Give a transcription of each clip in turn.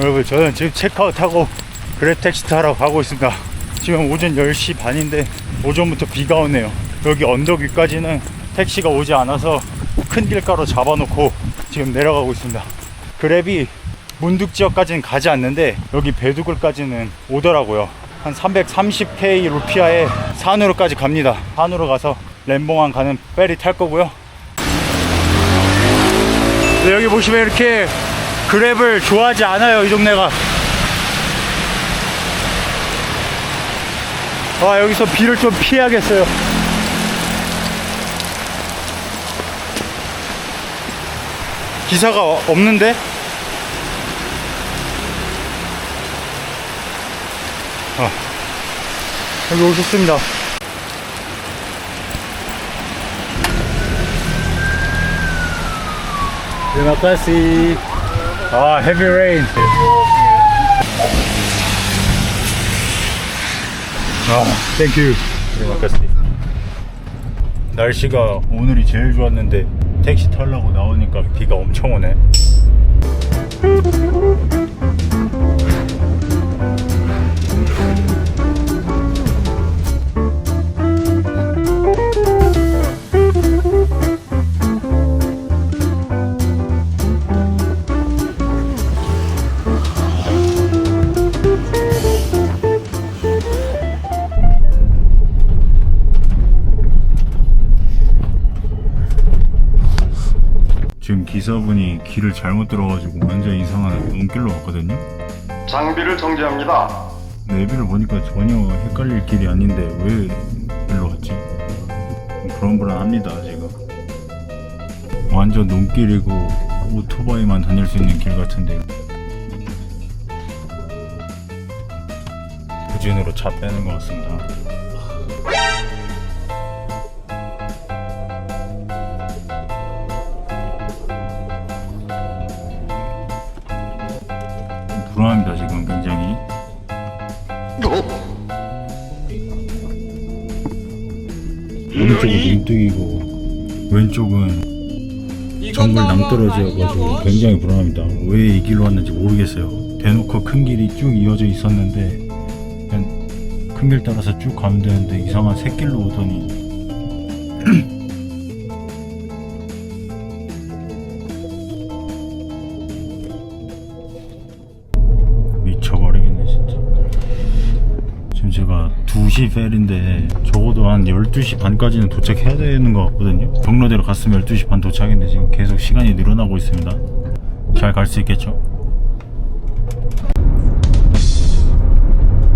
여러분, 저는 지금 체크아웃하고 그랩 택시 타러 가고 있습니다. 지금 오전 10시 반인데 오전부터 비가 오네요. 여기 언덕 위까지는 택시가 오지 않아서 큰 길가로 잡아놓고 지금 내려가고 있습니다. 그랩이 문득 지역까지는 가지 않는데 여기 배두굴까지는 오더라고요. 한 330K 루피아에 산으로까지 갑니다. 산으로 가서 램봉안 가는 페리 탈 거고요. 여기 보시면 이렇게 그랩을 좋아하지 않아요, 이 동네가. 여기서 비를 좀 피해야겠어요. 기사가 없는데? 여기 오셨습니다. Terima kasih. Heavy rain. Thank you. Terima kasih. 날씨가 오늘이 제일 좋았는데 택시 타려고 나오니까 비가 엄청 오네. 지금 기사분이 길을 잘못 들어가지고 완전 이상한 눈길로 왔거든요. 장비를 정지합니다. 내비를 보니까 전혀 헷갈릴 길이 아닌데 왜 일로 왔지? 불안불안합니다 지금. 완전 눈길이고 오토바이만 다닐 수 있는 길 같은데 후진으로 차 빼는 것 같습니다. 불안합니다 지금 굉장히. 오른쪽은 눈뜨기고 왼쪽은 정글 낭떠러지여가지고 굉장히 불안합니다. 왜 이 길로 왔는지 모르겠어요. 대놓고 큰 길이 쭉 이어져 있었는데 그냥 큰 길 따라서 쭉 가면 되는데 이상한 새길로 오더니 미쳐버리겠네 진짜. 지금 제가 2시 페리인데 적어도 한 12시 반까지는 도착해야 되는 것 같거든요. 경로대로 갔으면 12시 반 도착인데 지금 계속 시간이 늘어나고 있습니다. 잘 갈 수 있겠죠?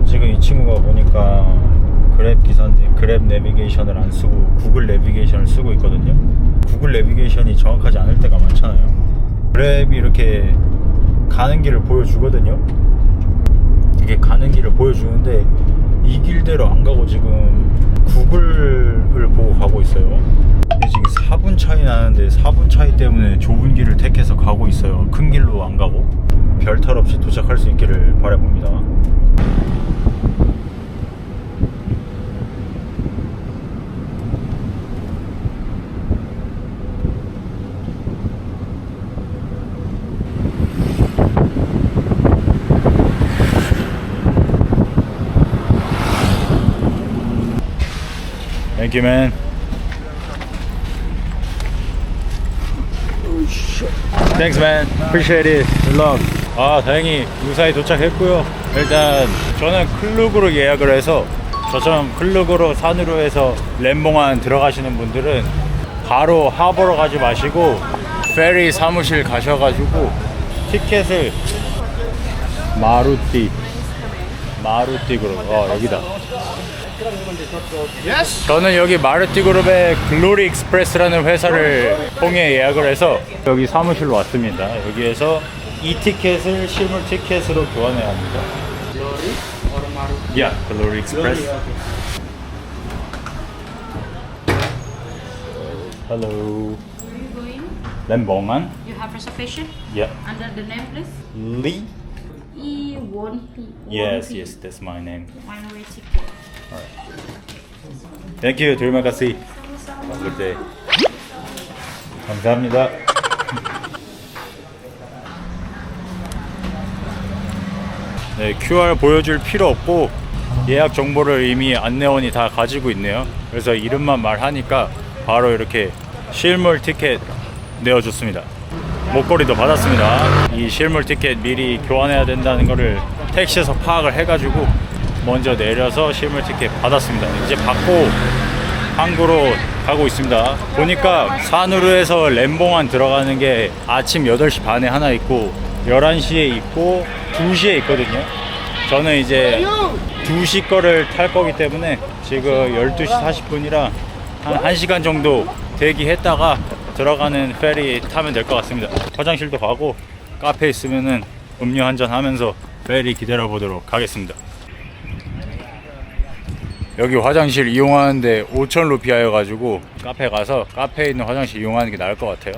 지금 이 친구가 보니까 그랩 기사인데 그랩 내비게이션을 안 쓰고 구글 내비게이션을 쓰고 있거든요. 구글 내비게이션이 정확하지 않을 때가 많잖아요. 그랩이 이렇게 가는 길을 보여주거든요. 이게 가는 길을 보여주는데 이 길대로 안 가고 지금 구글을 보고 가고 있어요. 근데 지금 4분 차이 나는데 4분 차이 때문에 좁은 길을 택해서 가고 있어요. 큰 길로 안 가고. 별탈 없이 도착할 수 있기를 바라봅니다. Thank you, man. Thanks, man. Appreciate it. Good luck. 다행히 무사히 도착했고요. 일단 저는 클룩으로 예약을 해서 저처럼 클룩으로 산으로 해서 램봉안 들어가시는 분들은 바로 하버로 가지 마시고 페리 사무실 가셔가지고 티켓을 마루티 그룹. 여기다. 저는 여기 마루티 그룹의 글로리 익스프레스라는 회사를 통해 예약을 해서 여기 사무실로 왔습니다. 여기에서 이 티켓을 실물 티켓으로 교환해야 합니다. 글로리 or 마루티? Yeah, 글로리 익스프레스. Hello. Where are you going? 램봉안. You have reservation? Yeah. Under the name, please? Lee? E won P. Yes, that's my name. One way ticket. Thank you. terima kasih. Have a good day. 감사합니다. 네, QR 보여줄 필요 없고 예약 정보를 이미 안내원이 다 가지고 있네요. 그래서 이름만 말하니까 바로 이렇게 실물 티켓 내어줬습니다. 목걸이도 받았습니다. 이 실물 티켓 미리 교환해야 된다는 거를 택시에서 파악을 해가지고 먼저 내려서 실물 티켓 받았습니다. 이제 받고 항구로 가고 있습니다. 보니까 산우르에서 램봉안 들어가는 게 아침 8시 반에 하나 있고 11시에 있고 2시에 있거든요. 저는 이제 2시 거를 탈 거기 때문에 지금 12시 40분이라 한 1시간 정도 대기했다가 들어가는 페리 타면 될 것 같습니다. 화장실도 가고 카페에 있으면은 음료 한잔 하면서 페리 기다려 보도록 하겠습니다. 여기 화장실 이용하는데 5,000 루피아여 가지고 카페 가서 카페에 있는 화장실 이용하는 게 나을 것 같아요.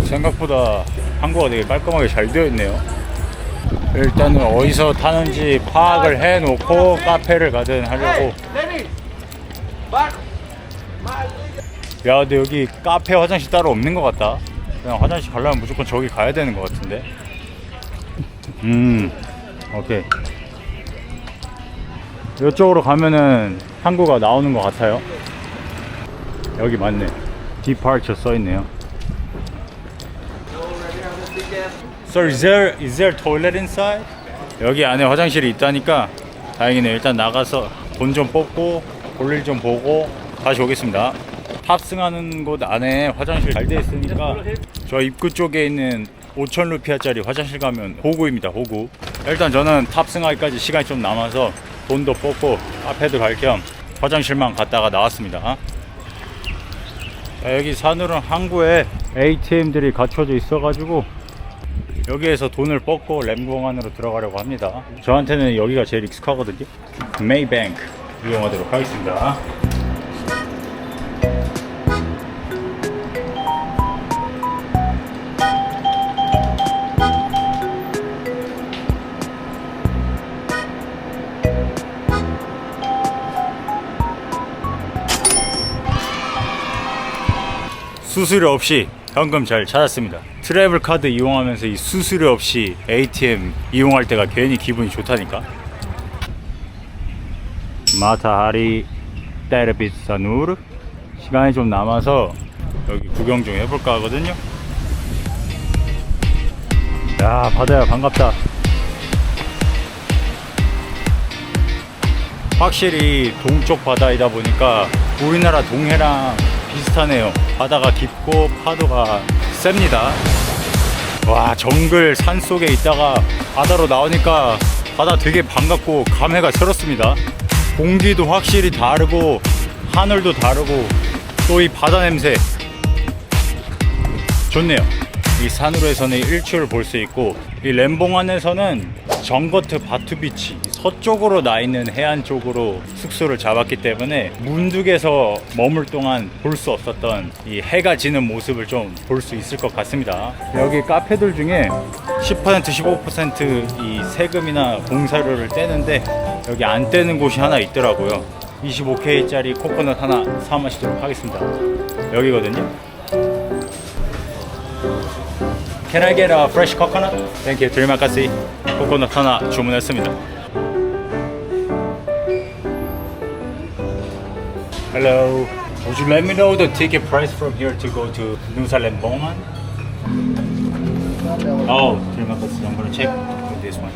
생각보다 항구가 되게 깔끔하게 잘 되어 있네요. 일단은 어디서 타는지 파악을 해 놓고 카페를 가든 하려고. 야, 근데 여기 카페 화장실 따로 없는 것 같다. 그냥 화장실 가려면 무조건 저기 가야 되는 것 같은데. 오케이. 이쪽으로 가면은 항구가 나오는 것 같아요. 여기 맞네. Departure 써 있네요. Sir, is there toilet inside? 여기 안에 화장실이 있다니까 다행이네요. 일단 나가서 돈 좀 뽑고 볼일 좀 보고 다시 오겠습니다. 탑승하는 곳 안에 화장실 잘 돼 있으니까 저 입구 쪽에 있는 5,000 루피아짜리 화장실 가면 호구입니다. 호구. 일단 저는 탑승하기까지 시간이 좀 남아서 돈도 뽑고 카페도 갈 겸 화장실만 갔다가 나왔습니다. 자, 여기 산우르 항구에 ATM들이 갖춰져 있어가지고 여기에서 돈을 뽑고 램봉 안으로 들어가려고 합니다. 저한테는 여기가 제일 익숙하거든요. 메이뱅크 이용하도록 하겠습니다. 수수료 없이 현금 잘 찾았습니다. 트래블 카드 이용하면서 이 수수료 없이 ATM 이용할 때가 괜히 기분이 좋다니까. 마타하리 테르빗 산우르. 시간이 좀 남아서 여기 구경 좀 해볼까 하거든요. 야, 바다야 반갑다. 확실히 동쪽 바다이다 보니까 우리나라 동해랑 비슷하네요. 바다가 깊고 파도가 셉니다. 와, 정글 산 속에 있다가 바다로 나오니까 바다 되게 반갑고 감회가 새롭습니다. 공기도 확실히 다르고 하늘도 다르고 또 이 바다 냄새 좋네요. 이 산으로에서는 일출을 볼 수 있고 이 램봉안에서는 정거트 바투비치 서쪽으로 나 있는 해안 쪽으로 숙소를 잡았기 때문에 문득에서 머물 동안 볼 수 없었던 이 해가 지는 모습을 좀 볼 수 있을 것 같습니다. 여기 카페들 중에 10% 15% 이 세금이나 공사료를 떼는데 여기 안 떼는 곳이 하나 있더라고요. 25K짜리 코코넛 하나 사 마시도록 하겠습니다. 여기거든요. Can I get a fresh coconut? Thank you. terima kasih. 코코넛 하나 주문했습니다. Hello. Would you let me know the ticket price from here to go to Nusa Lembongan? Oh, terima kasih. I'm gonna check with this one.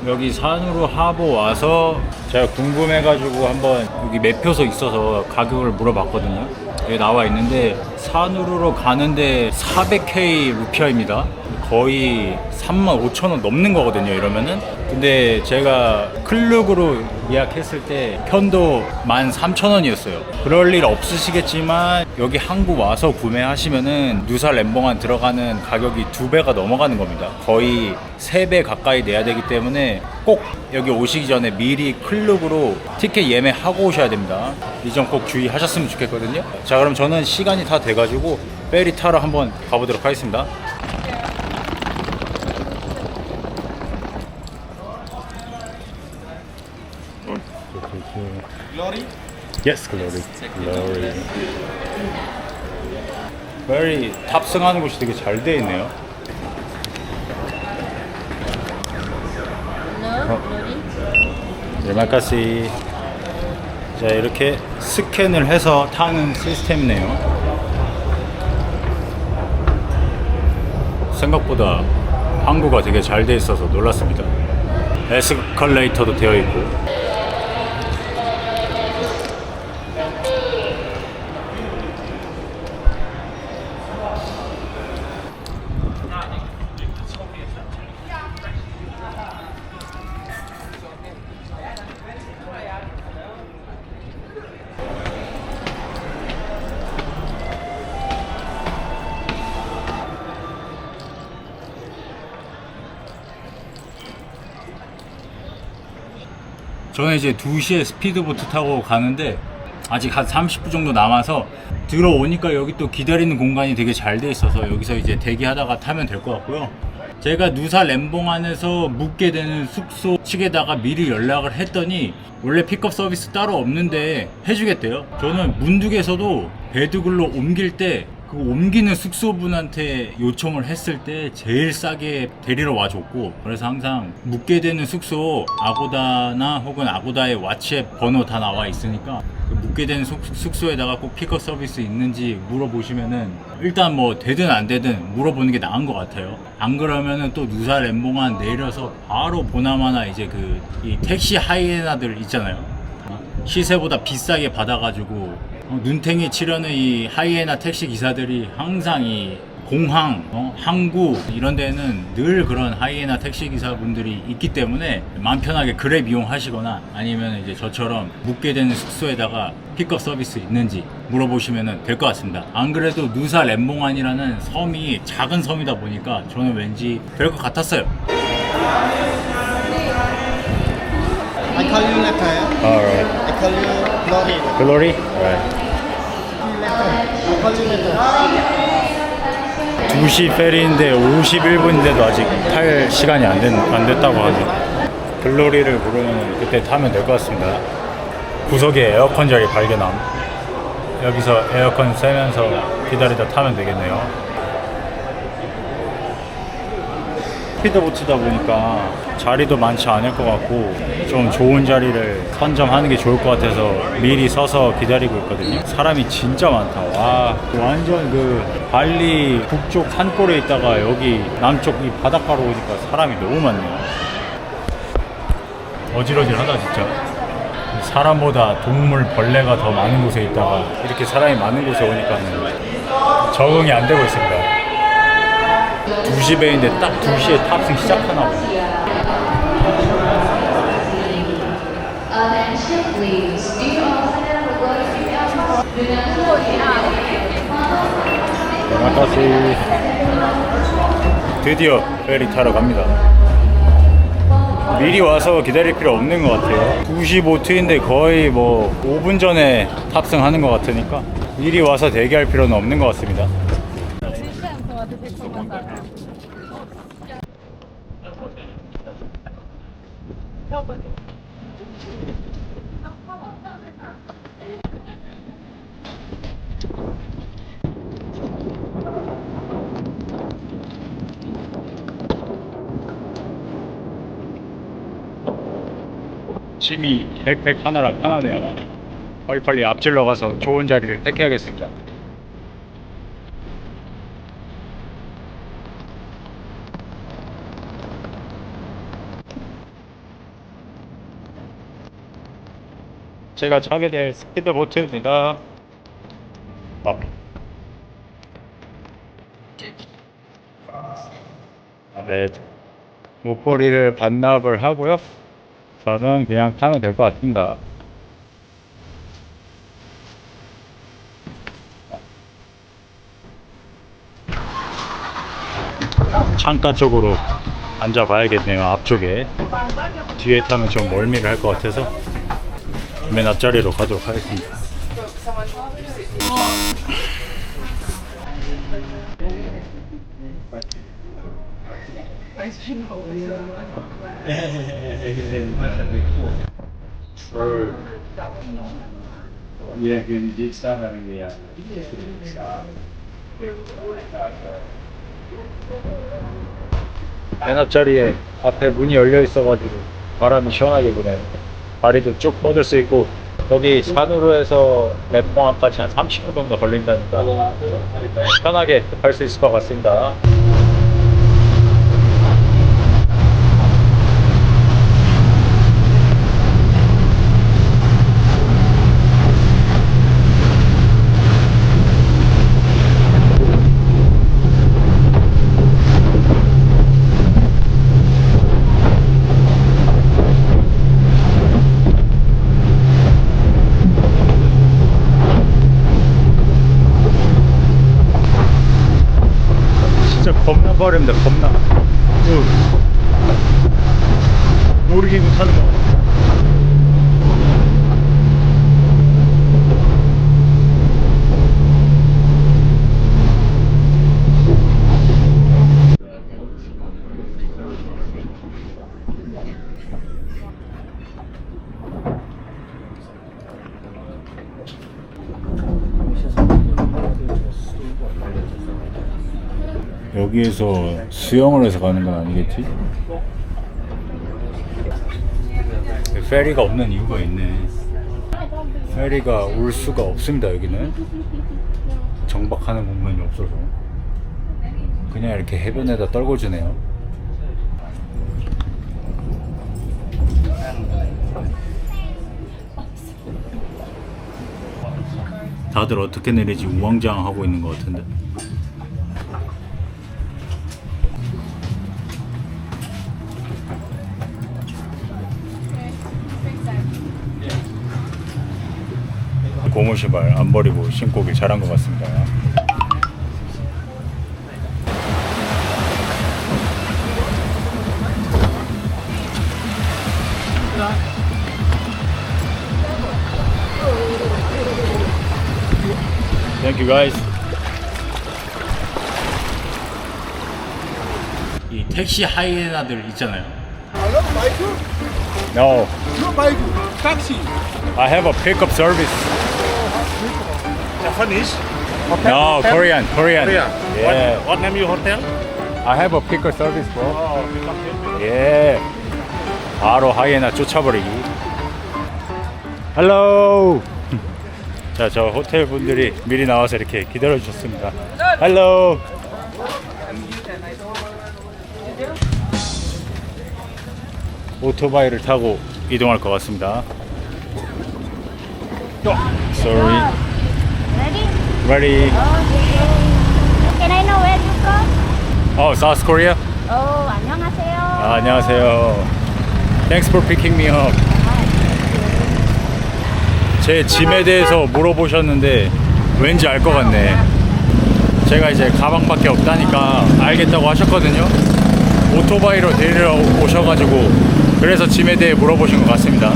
여기 산으로 하보 와서 제가 궁금해가지고 한번 여기 매표소 있어서 가격을 물어봤거든요. 여기 나와 있는데 산으로로 가는데 400K 루피아입니다. 거의 35,000원 넘는 거거든요, 이러면은. 근데 제가 클룩으로 예약했을 때 편도 13,000원이었어요. 그럴 일 없으시겠지만 여기 항구 와서 구매하시면은 누사 램봉안 들어가는 가격이 2배가 넘어가는 겁니다. 거의 3배 가까이 내야 되기 때문에 꼭 여기 오시기 전에 미리 클룩으로 티켓 예매하고 오셔야 됩니다. 이 점 꼭 주의하셨으면 좋겠거든요. 자, 그럼 저는 시간이 다 돼가지고 페리 타러 한번 가보도록 하겠습니다. Glory? Yes, Glory. Glory. very 탑승하는 곳이 되게 잘 돼 있네요. 레마카시. 자, 이렇게 스캔을 해서 타는 시스템이네요. 생각보다 항구가 되게 잘 돼 있어서 놀랐습니다. 에스컬레이터도 되어 있고. 저는 이제 2시에 스피드보트 타고 가는데 아직 한 30분 정도 남아서 들어오니까 여기 또 기다리는 공간이 되게 잘 돼 있어서 여기서 이제 대기하다가 타면 될 것 같고요. 제가 누사 램봉 안에서 묵게 되는 숙소 측에다가 미리 연락을 했더니 원래 픽업 서비스 따로 없는데 해주겠대요. 저는 문득에서도 베드글로 옮길 때 그 옮기는 숙소분한테 요청을 했을 때 제일 싸게 데리러 와줬고, 그래서 항상 묵게 되는 숙소 아고다나 혹은 아고다의 왓츠앱 번호 다 나와 있으니까 그 묵게 되는 숙소에다가 꼭 픽업 서비스 있는지 물어보시면은 일단 뭐 되든 안 되든 물어보는 게 나은 것 같아요. 안 그러면은 또 누사 램봉안 내려서 바로 보나마나 이제 이 택시 하이에나들 있잖아요. 시세보다 비싸게 받아가지고 눈탱이 치려는 이 하이에나 택시 기사들이 항상 이 공항, 항구 이런 데는 늘 그런 하이에나 택시 기사분들이 있기 때문에 마음 편하게 그랩 이용하시거나 아니면 이제 저처럼 묵게 되는 숙소에다가 픽업 서비스 있는지 물어보시면 될 것 같습니다. 안 그래도 누사 램봉안이라는 섬이 작은 섬이다 보니까 저는 왠지 될 것 같았어요. I call you later. Alright. I call you Glory. Glory? Right. I call you later. 2시 페리인데 51분인데도 아직 탈 시간이 안 됐다고 하네요. 글로리를 부르면 그때 타면 될 것 같습니다. 구석에 에어컨 자리 발견함. 여기서 에어컨 쐬면서 기다리다 타면 되겠네요. 스피드보트다 보니까 자리도 많지 않을 것 같고 좀 좋은 자리를 선점하는 게 좋을 것 같아서 미리 서서 기다리고 있거든요. 사람이 진짜 많다. 와, 완전 발리 북쪽 산골에 있다가 여기 남쪽 이 바닷가로 오니까 사람이 너무 많네요. 어질어질하다 진짜. 사람보다 동물, 벌레가 더 많은 곳에 있다가 이렇게 사람이 많은 곳에 오니까 적응이 안 되고 있습니다. 2시 배인데 딱 2시에 탑승 시작하나 보네. 레마카시. 드디어 페리 타러 갑니다. 미리 와서 기다릴 필요 없는 것 같아요. 2시 보트인데 거의 뭐 5분 전에 탑승하는 것 같으니까 미리 와서 대기할 필요는 없는 것 같습니다. 짐이 백팩 하나랑 하나네요. 빨리빨리 앞질러 가서 좋은 자리를 택해야겠습니다. 제가 타게 될 스피드보트입니다. 네, 목걸이를 반납을 하고요. 저는 그냥 타면 될 것 같습니다. 창가 쪽으로 앉아봐야겠네요. 앞쪽에. 뒤에 타면 좀 멀미를 할 것 같아서 맨 앞자리로 가도록 하겠습니다. 맨 앞자리에 앞에 문이 열려 있어가지고 바람이 시원하게 부네요. 다리도 쭉 뻗을 수 있고, 여기 산으로에서 랩봉항까지 한 30분 정도 걸린다니까 편하게 갈 수 있을 것 같습니다. 진짜 겁나 빠릅니다. 겁나. 놀이기구 타는 거. 여기에서 수영을 해서 가는 건 아니겠지? 페리가 없는 이유가 있네. 페리가 올 수가 없습니다. 여기는 정박하는 공간이 없어서 그냥 이렇게 해변에다 떨궈주네요. 다들 어떻게 내리지 우왕좌왕하고 있는 것 같은데. 고무 신발 안 버리고 신고 오길 잘한 것 같습니다. Thank you guys. 이 택시 하이에나들 있잖아요. No. Taxi. I have a pickup service. Japanese. No, Korean. Korea. Yeah. What name your hotel? I have a pickup service, bro. Oh, pick up service. 예. 바로 하이에나 쫓아버리기. 헬로. 자, 저 호텔 분들이 미리 나와서 이렇게 기다려 주셨습니다. 헬로. 오토바이를 타고 이동할 것 같습니다. Sorry. Ready? Ready? Okay. Can I know where you from? Oh, South Korea? Oh, 안녕하세요. 아, 안녕하세요. Thanks for picking me up. 제 짐에 대해서 물어보셨는데 왠지 알 것 같네. 제가 이제 가방밖에 없다니까 알겠다고 하셨거든요. 오토바이로 데리러 오셔가지고 그래서 짐에 대해 물어보신 것 같습니다.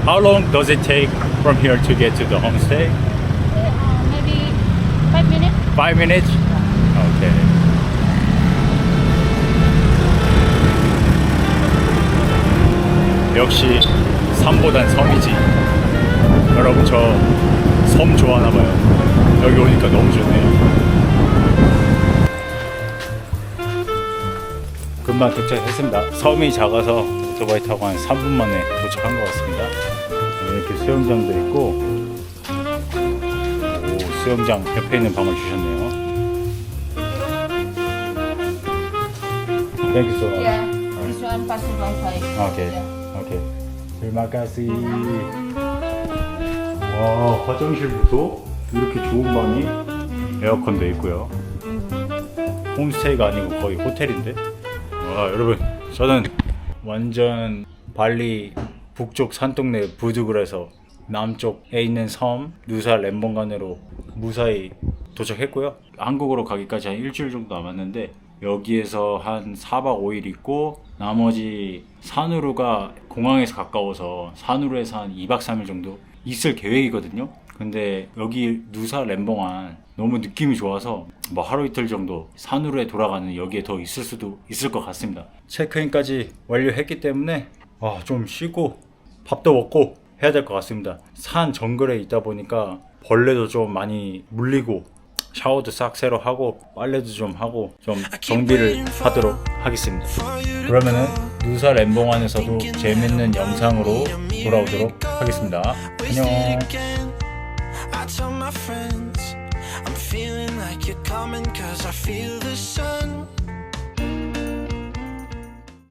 How long does it take from here to get to the homestay? Maybe 5 minutes. 5 minutes? Okay. 역시 산보단 섬이지. 여러분 저 섬 좋아하나봐요. 여기 오니까 너무 좋네요. 금방 도착했습니다. 섬이 작아서 오토바이 타고 한 3분 만에 도착한 것 같습니다. 이렇게 수영장도 있고, 오, 수영장 옆에 있는 방을 주셨네요. Thank you so much. Yeah. This one passive Wi-Fi. 오케이, 오케이. Terima kasih. 와, 화장실 보소? 이렇게 좋은 방이 에어컨도 있고요. 홈스테이가 아니고 거의 호텔인데. 와, 여러분, 저는 완전 발리 북쪽 산동네 부두글에서 남쪽에 있는 섬 누사 렘봉간으로 무사히 도착했고요. 한국으로 가기까지 한 일주일 정도 남았는데 여기에서 한 4박 5일 있고 나머지 산으로가 공항에서 가까워서 산으로에서 한 2박 3일 정도 있을 계획이거든요. 근데 여기 누사 렘봉안 너무 느낌이 좋아서 뭐 하루 이틀 정도 산으로에 돌아가는 여기에 더 있을 수도 있을 것 같습니다. 체크인까지 완료했기 때문에 좀 쉬고 밥도 먹고 해야 될 것 같습니다. 산 정글에 있다 보니까 벌레도 좀 많이 물리고 샤워도 싹 새로 하고 빨래도 좀 하고 좀 정비를 하도록 하겠습니다. 그러면은 누사 램봉안에서도 재밌는 영상으로 돌아오도록 하겠습니다. 안녕. I tell my friends I'm feeling like you're coming 'cause I feel the sun